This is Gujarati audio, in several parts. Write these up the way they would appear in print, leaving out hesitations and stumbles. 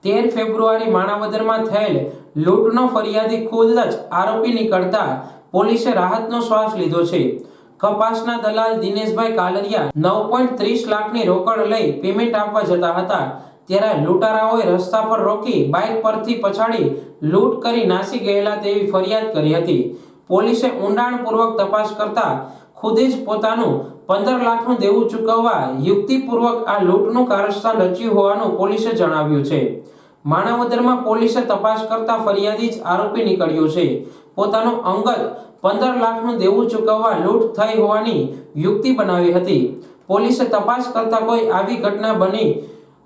13 ફેબ્રુઆરી માણાવદરમાં થયેલ લૂંટનો ફરિયાદી ખુદ જ આરોપી નીકળતા પોલીસે રાહતનો શ્વાસ લીધો છે। કપાસના દલાલ દિનેશભાઈ કાલરિયા 9.30 લાખની રોકડ લઈ પેમેન્ટ આપવા જતા હતા, ત્યારે લૂંટારાઓએ રસ્તા પર રોકી બાઇક પરથી પછાડી લૂંટ કરી નાસી ગયેલા તેવી ફરિયાદ કરી હતી। પોલીસે ઊંડાણપૂર્વક તપાસ કરતા ખુદ જ પોતાનું 15 લાખનું દેવું ચૂકવવા યુક્તિપૂર્વક આ લૂંટનું કારસ્તાન રચ્યું હોવાનું પોલીસે જણાવ્યું છે। માણાવદરમાં પોલીસે તપાસ કરતા ફરિયાદી જ આરોપી નીકળ્યો છે। પોતાનું અંગત 15 લાખનું દેવું ચૂકવવા લૂંટ થઈ હોવાની યુક્તિ બનાવી હતી। પોલીસે તપાસ કરતા કોઈ આવી ઘટના બની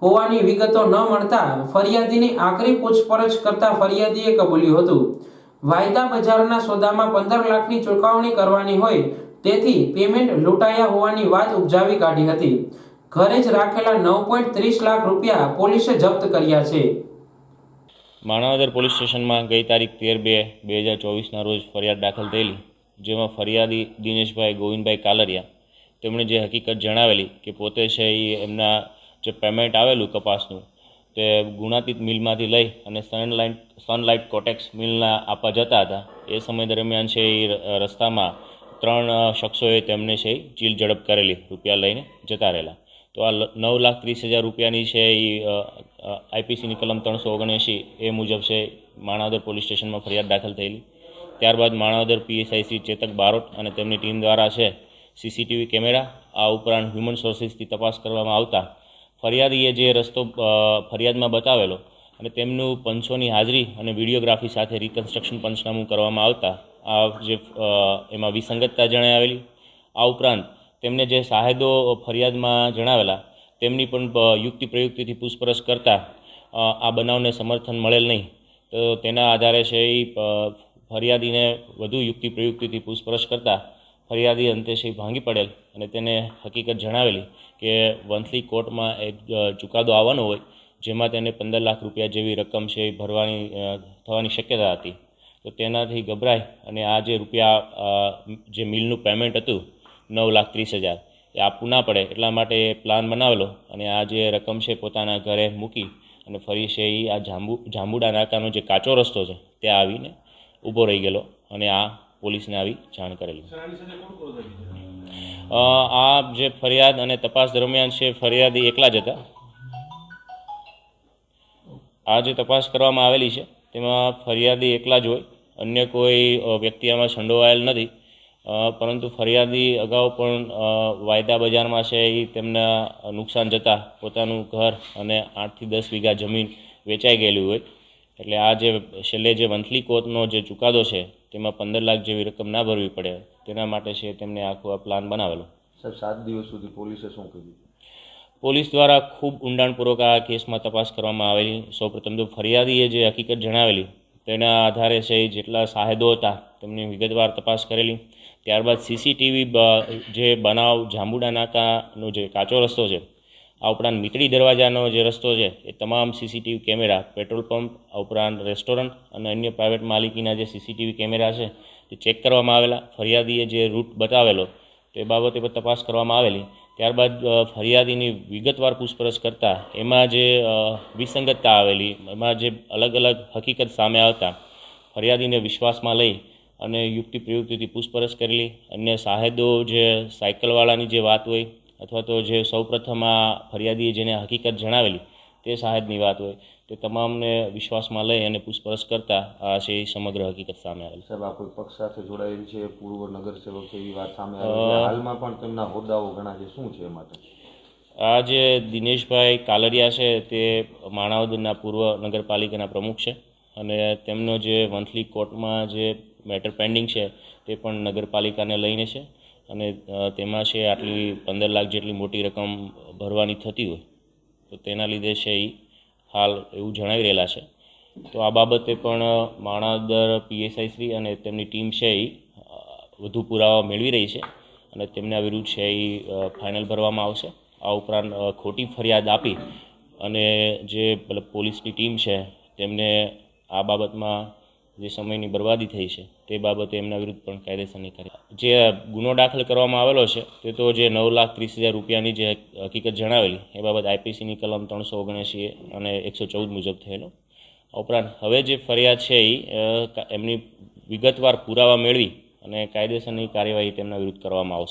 હોવાની વિગતો ન મળતા ફરિયાદીની આકરી પૂછપરછ કરતા ફરિયાદીએ કબૂલ્યું હતું। વાયદા બજારના સોદામાં 15 લાખની ચૂકવણી કરવાની હોય તેથી પેમેન્ટ લૂંટાયા હોવાની વાત ઉપજાવી કાઢી હતી। ઘરે જ રાખેલા 9.30 લાખ રૂપિયા પોલીસે જપ્ત કર્યા છે। માણાવદર પોલીસ સ્ટેશનમાં ગઈ તારીખ 13/2/2024ના રોજ ફરિયાદ દાખલ થયેલી, જેમાં ફરિયાદી દિનેશભાઈ ગોવિંદભાઈ કાલરિયા તેમણે જે હકીકત જણાવેલી કે પોતે છે એ એમના જે પેમેન્ટ આવેલું કપાસનું તે ગુણાતીત મિલમાંથી લઈ અને સનલાઇટ કોટેક્સ મિલના આપવા જતા હતા। એ સમય દરમિયાન છે એ રસ્તામાં 3 શખ્સોએ તેમને છે ચીલ ઝડપ કરેલી, રૂપિયા લઈને જતા રહેલા। તો આ 9,30,000 રૂપિયાની છે એ આઈપીસીની કલમ 379 એ મુજબ છે માણાવદર પોલીસ સ્ટેશનમાં ફરિયાદ દાખલ થયેલી। ત્યારબાદ માણાવદર પીએસઆઈ શ્રી ચેતક બારોટ અને તેમની ટીમ દ્વારા છે સીસીટીવી કેમેરા આ ઉપરાંત હ્યુમન સોર્સિસથી તપાસ કરવામાં આવતા ફરિયાદીએ જે રસ્તો ફરિયાદમાં બતાવેલો અને તેમનું પંચોની હાજરી અને વિડીયોગ્રાફી સાથે રિકન્સ્ટ્રક્શન પંચનામું કરવામાં આવતા આ જે એમાં વિસંગતતા જણાવેલી। આ ઉપરાંત તેમને જે સાહેદો ફરિયાદમાં જણાવેલા તેમની પણ યુક્તિ પ્રયુક્તિથી પૂછપરછ કરતા આ બનાવને સમર્થન મળેલ નહીં, તો તેના આધારે છે એ ફરિયાદીને વધુ યુક્તિ પ્રયુક્તિથી પૂછપરછ કરતા ફરિયાદી અંતે છે ભાંગી પડેલ અને તેને હકીકત જણાવેલી કે વંથલી કોર્ટમાં એક ચુકાદો આવવાનો હોય જેમાં તેને 15 લાખ રૂપિયા જેવી રકમ છે એ થવાની શક્યતા હતી। તો તેનાથી ગભરાય અને આ જે રૂપિયા જે મિલનું પેમેન્ટ હતું 9,30,000 એ આપવું ના પડે એટલા માટે પ્લાન બનાવેલો અને આ જે રકમ છે પોતાના ઘરે મૂકી અને ફરી છે એ આ જાંબુડા નાકાનો જે કાચો રસ્તો છે ત્યાં આવીને ઊભો રહી ગયેલો અને આ પોલીસને આવી જાણ કરેલી। આ જે ફરિયાદ અને તપાસ દરમિયાન છે ફરિયાદી એકલા જ હતા। આ જે તપાસ કરવામાં આવેલી છે તેમાં ફરિયાદી એકલા જ હોય, અન્ય કોઈ વ્યક્તિ આમાં સંડોવાયેલ નથી, પરંતુ ફરિયાદી અગાઉ પણ વાયદા બજારમાં છે એ તેમના નુકસાન જતાં પોતાનું ઘર અને 8 થી 10 વીઘા જમીન વેચાઈ ગયેલી હોય, એટલે આ જે છેલ્લે જે વંથલી કોર્ટનો જે ચુકાદો છે તેમાં 15 લાખ જેવી રકમ ના ભરવી પડે તેના માટે છે તેમને આખો આ પ્લાન બનાવેલો। સાહેબ 7 દિવસ સુધી પોલીસે શું કર્યું? પોલીસ દ્વારા ખૂબ ઊંડાણપૂર્વક આ કેસમાં તપાસ કરવામાં આવેલી। સૌપ્રથમ તો ફરિયાદીએ જે હકીકત જણાવેલી તેના આધારે છે જેટલા સાહેદો હતા તેમની વિગતવાર તપાસ કરેલી। ત્યારબાદ સીસીટીવી જે બનાવ જાંબુડા નાકાનો જે કાચો રસ્તો છે આ ઉપરાંત મીતડી દરવાજાનો જે રસ્તો છે એ તમામ સીસીટીવી કેમેરા, પેટ્રોલ પંપ આ ઉપરાંત રેસ્ટોરન્ટ અને અન્ય પ્રાઇવેટ માલિકીના જે સીસીટીવી કેમેરા છે તે ચેક કરવામાં આવેલા। ફરિયાદીએ જે રૂટ બતાવેલો તે બાબતે પણ તપાસ કરવામાં આવેલી। ત્યારબાદ ફરિયાદીની વિગતવાર પૂછપરછ કરતાં એમાં જે વિસંગતતા આવેલી, એમાં જે અલગ અલગ હકીકત સામે આવતા ફરિયાદીને વિશ્વાસમાં લઈ અને યુક્તિ પ્રયુક્તિથી પૂછપરછ કરેલી। અન્ય સાહેદો જે સાયકલવાળાની જે વાત હોય અથવા તો જે સૌપ્રથમ આ ફરિયાદીએ જેને હકીકત જણાવેલી તે સાહેદની વાત હોય તે તમામને વિશ્વાસમાં લઈ અને પૂછપરછ કરતાં આ છે સમગ્ર હકીકત સામે આવેલી। સાહેબ આ કોઈ પક્ષ સાથે જોડાયેલ છે, પૂર્વ નગરસેવક છે એવી વાત સામે આવી છે, હાલમાં પણ તેમના હોદ્દાઓ ઘણા છે, શું છે એ માટે? આ જે દિનેશભાઈ કાલરિયા છે તે માણાવદરના પૂર્વ નગરપાલિકાના પ્રમુખ છે અને તેમનો જે વંથલી કોર્ટમાં જે મેટર પેન્ડિંગ છે તે પણ નગરપાલિકાને લઈને છે અને તેમાં છે આટલી 15 લાખ જેટલી મોટી રકમ ભરવાની થતી હોય તો તેના લીધે છે એ હાલ એવું જણાવી રહેલા છે। તો આ બાબતે પણ માણાવદર પીએસઆઈ શ્રી અને તેમની ટીમ છે એ વધુ પુરાવા મેળવી રહી છે અને તેમના વિરુદ્ધ છે એ ફાઇનલ ભરવામાં આવશે। આ ઉપરાંત ખોટી ફરિયાદ આપી અને જે પોલીસની ટીમ છે તેમને આ બાબતમાં જે સમયની બરબાદી થઈ છે તે બાબતે એમના વિરુદ્ધ પણ કાયદેસરની કાર્યવાહી. જે ગુનો દાખલ કરવામાં આવેલો છે તે તો જે 9,30,000 રૂપિયાની જે હકીકત જણાવેલી એ બાબત આઈપીસીની કલમ 379 અને 114 મુજબ થયેલો. ઉપરાંત હવે જે ફરિયાદ છે એ એમની વિગતવાર પુરાવા મેળવી અને કાયદેસરની કાર્યવાહી તેમના વિરુદ્ધ કરવામાં આવશે.